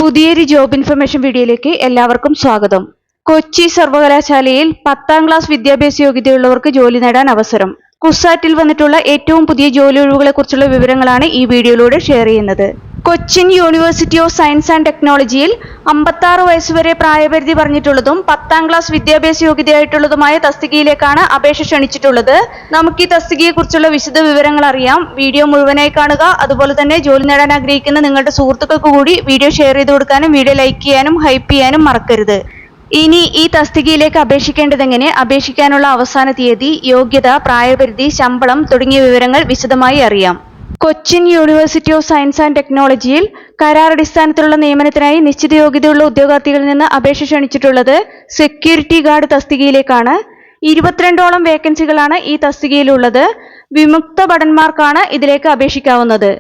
പുതിയൊരു job information വീഡിയോയിലേക്ക് എല്ലാവർക്കും സ്വാഗതം. കൊച്ചി സർവകലാശാലയിൽ 10ാം ക്ലാസ് വിദ്യാഭ്യാസ യോഗ്യതയുള്ളവർക്ക് ജോലി നേടാൻ അവസരം. കുസാറ്റിൽ വന്നിട്ടുള്ള ഏറ്റവും പുതിയ ജോലി ഒഴിവുകളെ കുറിച്ചുള്ള വിവരങ്ങളാണ് ഈ വീഡിയോയിലൂടെ ഷെയർ ചെയ്യുന്നത്. Cochin university of science and ടെക്നോളജിയിൽ 56 വയസ്സുവരെ പ്രായപരിധി പറഞ്ഞിട്ടുള്ളതും 10ാം ക്ലാസ് വിദ്യാഭ്യാസ യോഗ്യതയായിട്ടുള്ളതുമായ തസ്തികയിലേക്കാണ് അപേക്ഷ ക്ഷണിച്ചിട്ടുള്ളത്. നമുക്ക് ഈ തസ്തികയെ കുറിച്ചുള്ള വിശദ വിവരങ്ങൾ അറിയാം. വീഡിയോ മുഴുവനായി കാണുക. അതുപോലെ തന്നെ ജോലി നേടാൻ ആഗ്രഹിക്കുന്ന നിങ്ങളുടെ സുഹൃത്തുക്കൾക്ക് കൂടി വീഡിയോ ഷെയർ ചെയ്ത് കൊടുക്കാനും വീഡിയോ ലൈക്ക് ചെയ്യാനും ഹൈപ്പ് ചെയ്യാനും മറക്കരുത്. ഇനി ഈ തസ്തികയിലേക്ക് അപേക്ഷിക്കേണ്ടതെങ്ങനെ, അപേക്ഷിക്കാനുള്ള അവസാന തീയതി, യോഗ്യത, പ്രായപരിധി, ശമ്പളം തുടങ്ങിയ വിവരങ്ങൾ വിശദമായി അറിയാം. Cochin university of science and ടെക്നോളജിയിൽ കരാറടിസ്ഥാനത്തിലുള്ള നിയമനത്തിനായി നിശ്ചിത യോഗ്യതയുള്ള ഉദ്യോഗാർത്ഥികളിൽ നിന്ന് അപേക്ഷ ക്ഷണിച്ചിട്ടുള്ളത് സെക്യൂരിറ്റി ഗാർഡ് തസ്തികയിലേക്കാണ്. 22ഓളം വേക്കൻസികളാണ് ഈ തസ്തികയിലുള്ളത്. വിമുക്ത ഭടന്മാർക്കാണ് ഇതിലേക്ക് അപേക്ഷിക്കാവുന്നത്.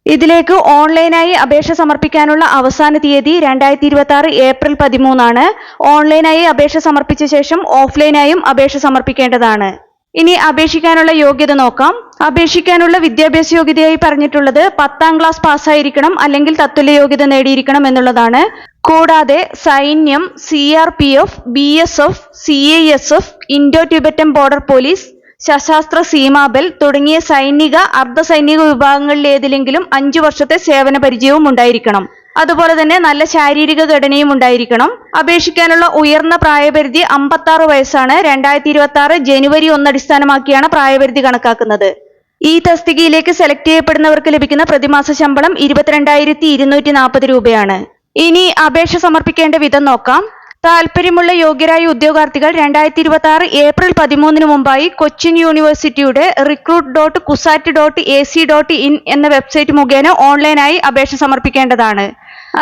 ഇതിലേക്ക് ഓൺലൈനായി അപേക്ഷ സമർപ്പിക്കാനുള്ള അവസാന തീയതി 2026 ഏപ്രിൽ 13 ആണ്. ഓൺലൈനായി അപേക്ഷ സമർപ്പിച്ച ശേഷം ഓഫ്ലൈനായും അപേക്ഷ സമർപ്പിക്കേണ്ടതാണ്. ഇനി അപേക്ഷിക്കാനുള്ള യോഗ്യത നോക്കാം. അപേക്ഷിക്കാനുള്ള വിദ്യാഭ്യാസ യോഗ്യതയായി പറഞ്ഞിട്ടുള്ളത് 10ാം ക്ലാസ് പാസ്സായിരിക്കണം അല്ലെങ്കിൽ തത്തുല്യ യോഗ്യത നേടിയിരിക്കണം എന്നുള്ളതാണ്. കൂടാതെ സൈന്യം, CRPF, BSF, CISF, Indo Tibetan border police, Sashastra Seema Bal തുടങ്ങിയ സൈനിക അർദ്ധസൈനിക വിഭാഗങ്ങളിലേതിലെങ്കിലും 5 വർഷത്തെ സേവന പരിചയവും ഉണ്ടായിരിക്കണം. അതുപോലെ തന്നെ നല്ല ശാരീരിക ഘടനയും ഉണ്ടായിരിക്കണം. അപേക്ഷിക്കാനുള്ള ഉയർന്ന പ്രായപരിധി 56 വയസ്സാണ്. 2026 ജനുവരി 1 അടിസ്ഥാനമാക്കിയാണ് പ്രായപരിധി കണക്കാക്കുന്നത്. ഈ തസ്തികയിലേക്ക് സെലക്ട് ചെയ്യപ്പെടുന്നവർക്ക് ലഭിക്കുന്ന പ്രതിമാസ ശമ്പളം 22,240 രൂപയാണ്. ഇനി അപേക്ഷ സമർപ്പിക്കേണ്ട വിധം നോക്കാം. താല്പര്യമുള്ള യോഗ്യരായ ഉദ്യോഗാർത്ഥികൾ 2026 ഏപ്രിൽ 13 മുമ്പായി കൊച്ചിൻ യൂണിവേഴ്സിറ്റിയുടെ recruit.kusat.ac.in എന്ന വെബ്സൈറ്റ് മുഖേന ഓൺലൈനായി അപേക്ഷ സമർപ്പിക്കേണ്ടതാണ്.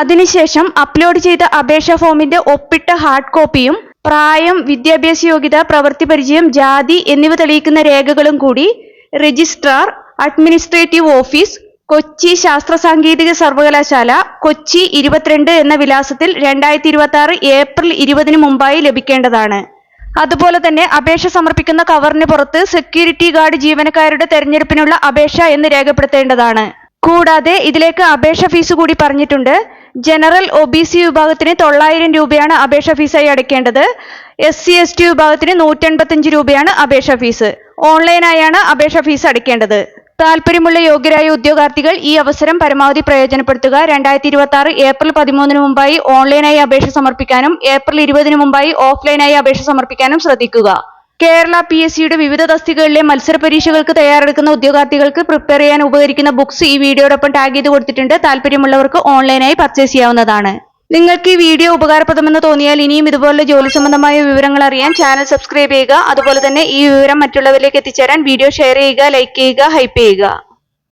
അതിനുശേഷം അപ്ലോഡ് ചെയ്ത അപേക്ഷാ ഫോമിന്റെ ഒപ്പിട്ട ഹാർഡ് കോപ്പിയും പ്രായം, വിദ്യാഭ്യാസ യോഗ്യത, പ്രവൃത്തി പരിചയം, ജാതി എന്നിവ തെളിയിക്കുന്ന രേഖകളും കൂടി രജിസ്ട്രാർ, അഡ്മിനിസ്ട്രേറ്റീവ് ഓഫീസ്, കൊച്ചി ശാസ്ത്ര സാങ്കേതിക സർവകലാശാല, കൊച്ചി 22 എന്ന വിലാസത്തിൽ 2026 ഏപ്രിൽ 20 മുമ്പായി ലഭിക്കേണ്ടതാണ്. അതുപോലെ തന്നെ അപേക്ഷ സമർപ്പിക്കുന്ന കവറിന് പുറത്ത് സെക്യൂരിറ്റി ഗാർഡ് ജീവനക്കാരുടെ തെരഞ്ഞെടുപ്പിനുള്ള അപേക്ഷ എന്ന് രേഖപ്പെടുത്തേണ്ടതാണ്. കൂടാതെ ഇതിലേക്ക് അപേക്ഷ ഫീസ് കൂടി പറഞ്ഞിട്ടുണ്ട്. ജനറൽ OBC വിഭാഗത്തിന് 900 രൂപയാണ് അപേക്ഷ ഫീസായി അടയ്ക്കേണ്ടത്. SC/ST വിഭാഗത്തിന് 185 രൂപയാണ് അപേക്ഷ ഫീസ്. ഓൺലൈനായാണ് അപേക്ഷ ഫീസ് അടയ്ക്കേണ്ടത്. താല്പര്യമുള്ള യോഗ്യരായ ഉദ്യോഗാർത്ഥികൾ ഈ അവസരം പരമാവധി പ്രയോജനപ്പെടുത്തുക. 2026 ഏപ്രിൽ 13 മുമ്പായി ഓൺലൈനായി അപേക്ഷ സമർപ്പിക്കാനും ഏപ്രിൽ 20 മുമ്പായി ഓഫ്ലൈനായി അപേക്ഷ സമർപ്പിക്കാനും ശ്രദ്ധിക്കുക. കേരള PSCയുടെ വിവിധ തസ്തികകളിലെ മത്സര പരീക്ഷകൾക്ക് തയ്യാറെടുക്കുന്ന ഉദ്യോഗാർത്ഥികൾക്ക് പ്രിപ്പയർ ചെയ്യാൻ ഉപകരിക്കുന്ന ബുക്സ് ഈ വീഡിയോടൊപ്പം ടാഗ് ചെയ്ത് കൊടുത്തിട്ടുണ്ട്. താല്പര്യമുള്ളവർക്ക് ഓൺലൈനായി പർച്ചേസ് ചെയ്യാവുന്നതാണ്. നിങ്ങൾക്ക് ഈ വീഡിയോ ഉപകാരപ്രദമെന്ന് തോന്നിയാൽ ഇനിയും ഇതുപോലെ ജോലി സംബന്ധമായ വിവരങ്ങൾ അറിയാൻ ചാനൽ സബ്സ്ക്രൈബ് ചെയ്യുക. അതുപോലെ തന്നെ ഈ വിവരം മറ്റുള്ളവരിലേക്ക് എത്തിച്ചേരാൻ വീഡിയോ ഷെയർ ചെയ്യുക, ലൈക്ക് ചെയ്യുക, ഹൈപ്പ് ചെയ്യുക.